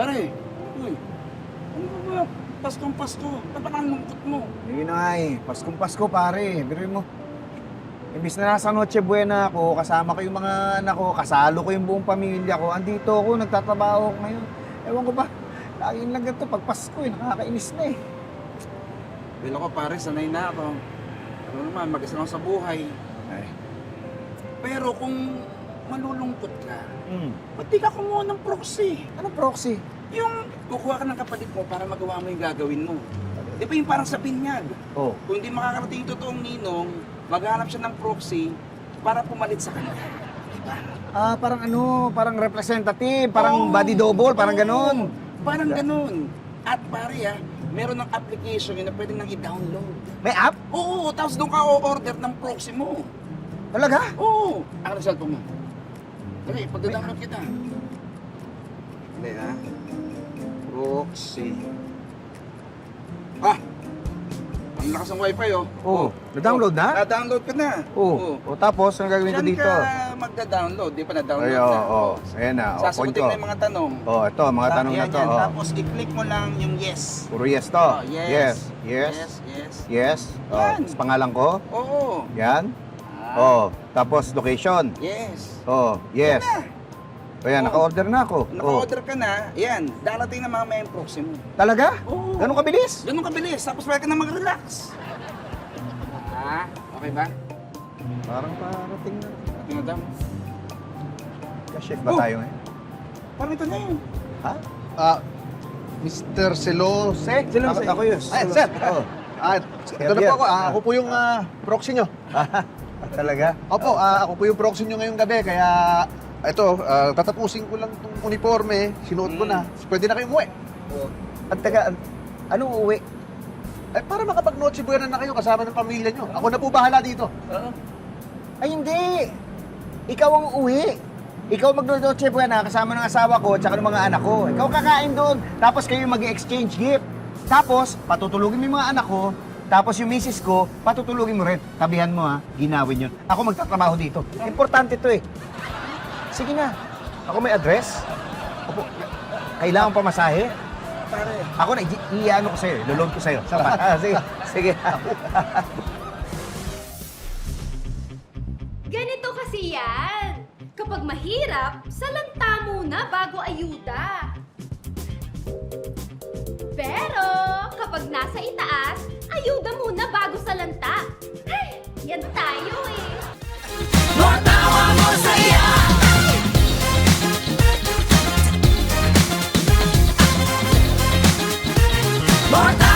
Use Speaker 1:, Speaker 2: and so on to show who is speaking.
Speaker 1: Pare, uy, ano ba? Paskong Pasko, ba't ang lungkot mo?
Speaker 2: Hindi na nga eh. Paskong Pasko, pare. Biruin mo. Imbis na nasa Noche Buena ako, kasama ko yung mga anak ko, kasalo ko yung buong pamilya ko, andito ako, nagtatrabaho ako ngayon. Ewan ko ba, laging lang ganito pag Pasko eh, nakakainis na eh.
Speaker 1: Bilo ko pare, sanay na ako. Ano naman, mag-isa lang sa buhay.
Speaker 2: Ay.
Speaker 1: Pero kung malulungkot ka,
Speaker 2: Hmm.
Speaker 1: ba't di ka kumuha ng proxy?
Speaker 2: Anong proxy?
Speaker 1: Yung kukuha ka ng kapatid mo para magawa mo yung gagawin mo. Di ba yung parang sa binyag?
Speaker 2: Oh.
Speaker 1: Kung hindi makakarating yung totoong ninong, maghanap siya ng proxy para pumalit sa kanya. Diba?
Speaker 2: Ah, parang ano, parang representative, parang
Speaker 1: Oo.
Speaker 2: body double, parang
Speaker 1: Oo.
Speaker 2: ganon.
Speaker 1: Parang ganun. At pare meron ng application yun na pwede nang i-download.
Speaker 2: May app?
Speaker 1: Oo, tapos doon ka o-order ng proxy mo.
Speaker 2: Talaga?
Speaker 1: Oo. Ang result mo. Dali, pagda-download kita. Dali ha. Proxy. Ah! Ang lakas ng wifi oh.
Speaker 2: Oo. Na-download na?
Speaker 1: Na-download ka na.
Speaker 2: Oo. O tapos, anong gagawin ko
Speaker 1: Diyan
Speaker 2: dito?
Speaker 1: ka magda-download. Di pa na-download
Speaker 2: Ay,
Speaker 1: na.
Speaker 2: oo. Ayan na. O, point
Speaker 1: Sasagutin
Speaker 2: ko.
Speaker 1: mo yung mga tanong.
Speaker 2: Oh, ito, mga tanong na
Speaker 1: Yan,
Speaker 2: to.
Speaker 1: yan.
Speaker 2: Oh.
Speaker 1: Tapos i-click mo lang yung yes.
Speaker 2: Puro yes to.
Speaker 1: Oh,
Speaker 2: Yes.
Speaker 1: yes.
Speaker 2: Yes.
Speaker 1: Yes.
Speaker 2: Yes. Oh,
Speaker 1: Yan.
Speaker 2: tapos pangalan ko.
Speaker 1: Oo.
Speaker 2: Yan.
Speaker 1: Ah,
Speaker 2: Oh, tapos location.
Speaker 1: Yes.
Speaker 2: Oh, yes. O yan,
Speaker 1: Oh.
Speaker 2: naka-order na ako. Oh.
Speaker 1: Naka-order ka na, yan. Darating na mamaya yung proxy mo.
Speaker 2: Talaga?
Speaker 1: Oo.
Speaker 2: Ganun kabilis?
Speaker 1: Ganun kabilis. Tapos pwede ka na mag-relax. Ah, okay ba?
Speaker 2: Parang parating na.
Speaker 1: Tingnan daw.
Speaker 2: Ka-chef ba
Speaker 1: Oh.
Speaker 2: tayo ngayon?
Speaker 1: Parang ito na yun.
Speaker 2: Ha?
Speaker 3: Mr. Selose.
Speaker 2: Selose. Ako yun.
Speaker 3: Ay, sir.
Speaker 2: Oh.
Speaker 3: Ito na po ako. Ako po yung proxy nyo.
Speaker 2: Talaga?
Speaker 3: Opo, ako po yung proxy nyo ngayong gabi. Kaya, ito, tatapusin ko lang itong uniforme. Sinuot ko na. Pwede na kayo umuwi.
Speaker 2: At taga, anong uwi?
Speaker 3: Eh, para makapag-Noche Buena na kayo kasama ng pamilya nyo. Ako na po bahala dito.
Speaker 1: Oo.
Speaker 2: Ay, hindi. Ikaw ang uwi. Ikaw mag-Noche Buena kasama ng asawa ko at saka ng mga anak ko. Ikaw kakain doon. Tapos kayo mag-exchange gift. Tapos, patutulugin mo yung mga anak ko. Tapos yung misis ko, patutulugin mo rin. Tabihan mo ha, ginawin yun. Ako magtatrabaho dito. Importante to eh. Sige na. Ako may address. Opo. Kailangan pa masahe.
Speaker 1: Pare.
Speaker 2: Ako na, i-ano ko sa'yo. Lulod ko sa'yo. Sige. Sige.
Speaker 4: Ganito kasi yan. Kapag mahirap, salanta muna bago ayuda. Pero kapag nasa itaas, ayuda muna bago salanta. Ay, yan tayo eh.
Speaker 5: Matawa mo saya. Matawa